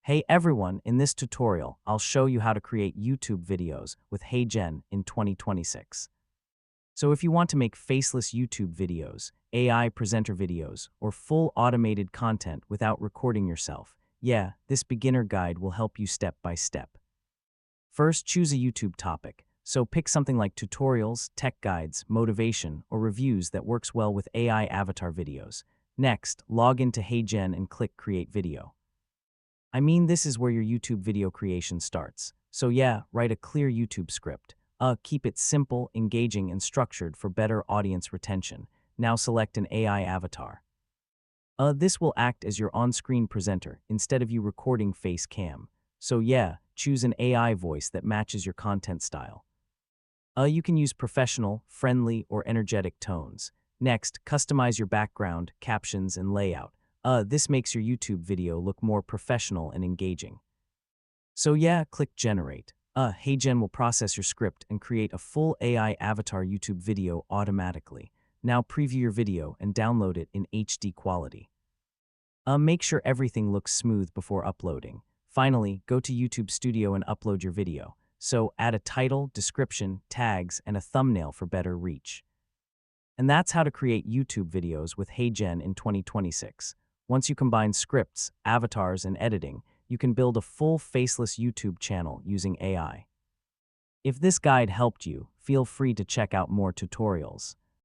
Hey everyone, in this tutorial, I'll show you how to create YouTube videos with HeyGen in 2026. So if you want to make faceless YouTube videos, AI presenter videos, or full automated content without recording yourself, yeah, this beginner guide will help you step by step. First, choose a YouTube topic. So pick something like tutorials, tech guides, motivation, or reviews that works well with AI avatar videos. Next, log into HeyGen and click Create Video. This is where your YouTube video creation starts. So yeah, write a clear YouTube script. Keep it simple, engaging, and structured for better audience retention. Now select an AI avatar. This will act as your on-screen presenter instead of you recording face cam. So yeah, choose an AI voice that matches your content style. You can use professional, friendly, or energetic tones. Next, customize your background, captions, and layout. This makes your YouTube video look more professional and engaging. So yeah, click Generate. HeyGen will process your script and create a full AI avatar YouTube video automatically. Now preview your video and download it in HD quality. Make sure everything looks smooth before uploading. Finally, go to YouTube Studio and upload your video. So add a title, description, tags, and a thumbnail for better reach. And that's how to create YouTube videos with HeyGen in 2026. Once you combine scripts, avatars, and editing, you can build a full faceless YouTube channel using AI. If this guide helped you, feel free to check out more tutorials.